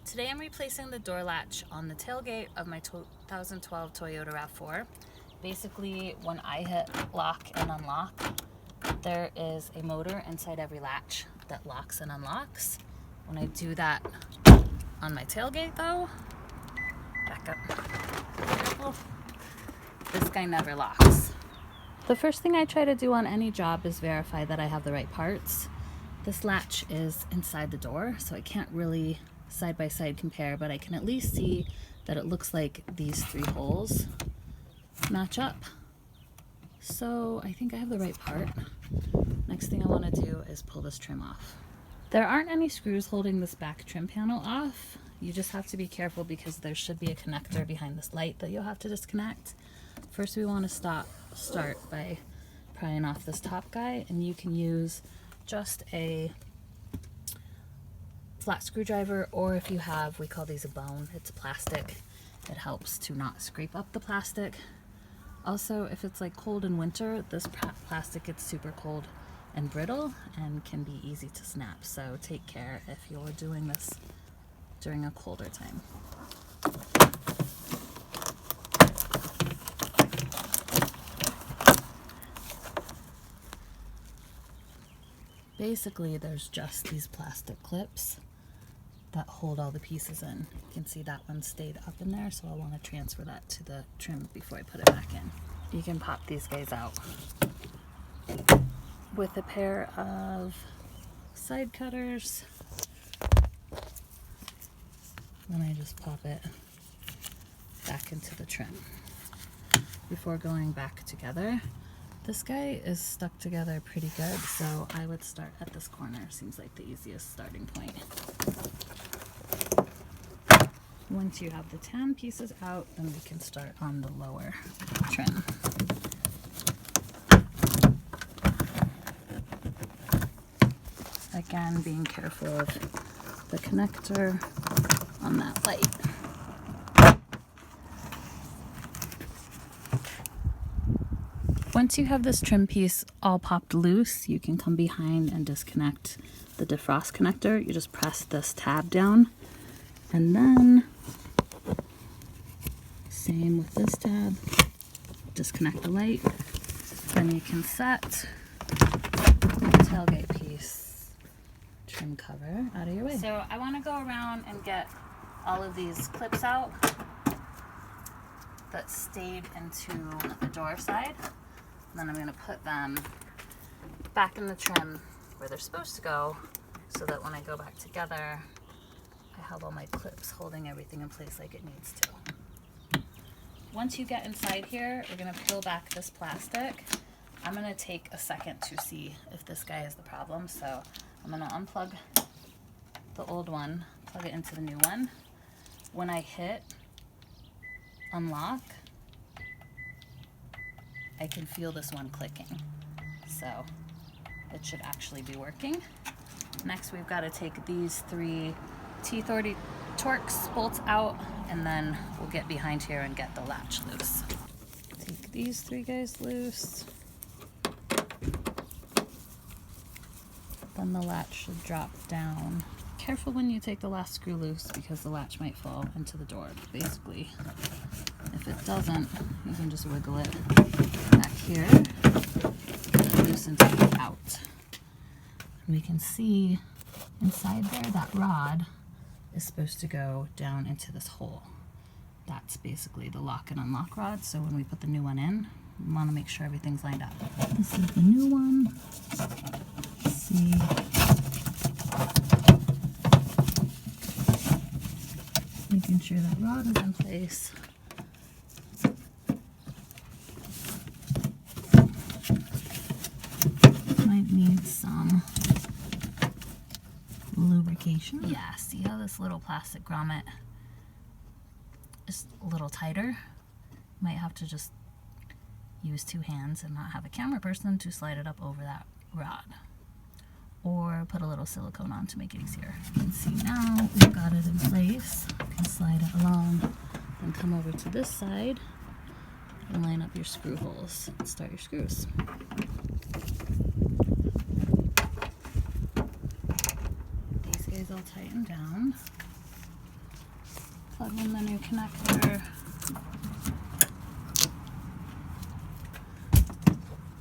Today I'm replacing the door latch on the tailgate of my 2012 Toyota RAV4. Basically, when I hit lock and unlock, there is a motor inside every latch that locks and unlocks. When I do that on my tailgate though, back up, this guy never locks. The first thing I try to do on any job is verify that I have the right parts. This latch is inside the door, so I can't really side by side compare, but I can at least see that it looks like these three holes match up. So I think I have the right part. Next thing I want to do is pull this trim off. There aren't any screws holding this back trim panel off. You just have to be careful because there should be a connector behind this light that you'll have to disconnect. First we want to start by prying off this top guy, and you can use just a flat screwdriver, or if you have, we call these a bone, it's plastic. It helps to not scrape up the plastic. Also, if it's like cold in winter, this plastic gets super cold and brittle and can be easy to snap, so take care if you're doing this during a colder time. Basically, there's just these plastic clips that hold all the pieces in. You can see that one stayed up in there, so I want to transfer that to the trim before I put it back in. You can pop these guys out with a pair of side cutters. Then I just pop it back into the trim before going back together. This guy is stuck together pretty good, so I would start at this corner. Seems like the easiest starting point. Once you have the tan pieces out, then we can start on the lower trim. Again, being careful of the connector on that light. Once you have this trim piece all popped loose, you can come behind and disconnect the defrost connector. You just press this tab down, and then same with this tab, disconnect the light. Then you can set the tailgate piece trim cover out of your way. So I want to go around and get all of these clips out that stayed into the door side. Then I'm going to put them back in the trim where they're supposed to go, so that when I go back together, I have all my clips holding everything in place like it needs to. Once you get inside here, we're going to peel back this plastic. I'm going to take a second to see if this guy is the problem, so I'm going to unplug the old one, plug it into the new one. When I hit unlock, I can feel this one clicking, so it should actually be working. Next, we've got to take these three T30 Torx bolts out, and then we'll get behind here and get the latch loose. Take these three guys loose. Then the latch should drop down. Careful when you take the last screw loose, because the latch might fall into the door. Basically, if it doesn't, you can just wiggle it back here and loosen it out. We can see inside there that rod is supposed to go down into this hole. That's basically the lock and unlock rod, so when we put the new one in, we want to make sure everything's lined up. This is the new one. Let's see. Making sure that rod is in place. Might need some lubrication. Yeah, see how this little plastic grommet is a little tighter? Might have to just use two hands and not have a camera person to slide it up over that rod. Or put a little silicone on to make it easier. You can see now we've got it in place. You can slide it along, then come over to this side and line up your screw holes and start your screws. These guys all tighten down. Plug in the new connector.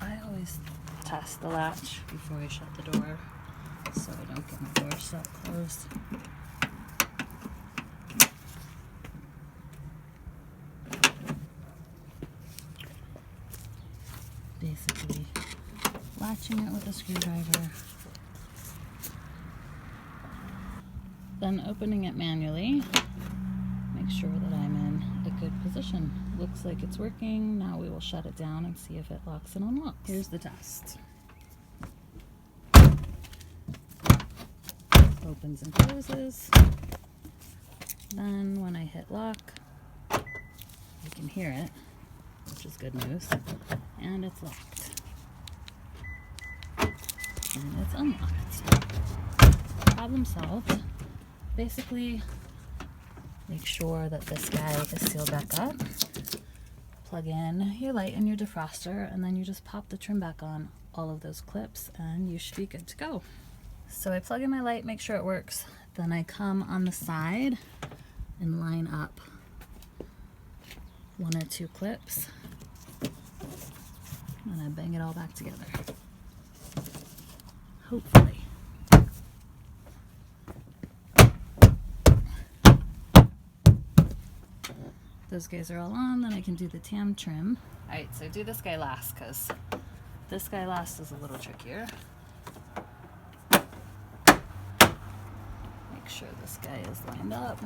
I always test the latch before I shut the door so I don't get my door shut closed. Basically latching it with a screwdriver, then opening it manually. Make sure that I'm in a good position. Looks like it's working. Now we will shut it down and see if it locks and unlocks. Here's the test. Opens and closes. Then when I hit lock, you can hear it, which is good news, and it's locked. And it's unlocked. Problem solved. Basically, make sure that this guy is sealed back up. Plug in your light and your defroster, and then you just pop the trim back on all of those clips, and you should be good to go. So I plug in my light, make sure it works. Then I come on the side and line up 1 or 2 clips, and I bang it all back together. Hopefully. Those guys are all on, then I can do the tam trim. Alright, so do this guy last, because this guy last is a little trickier. Make sure this guy is lined up.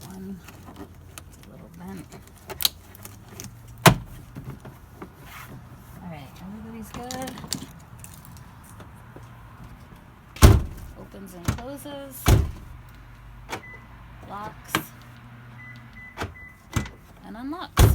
One, it's a little bent. Alright, everybody's good. Opens and closes, locks, and unlocks.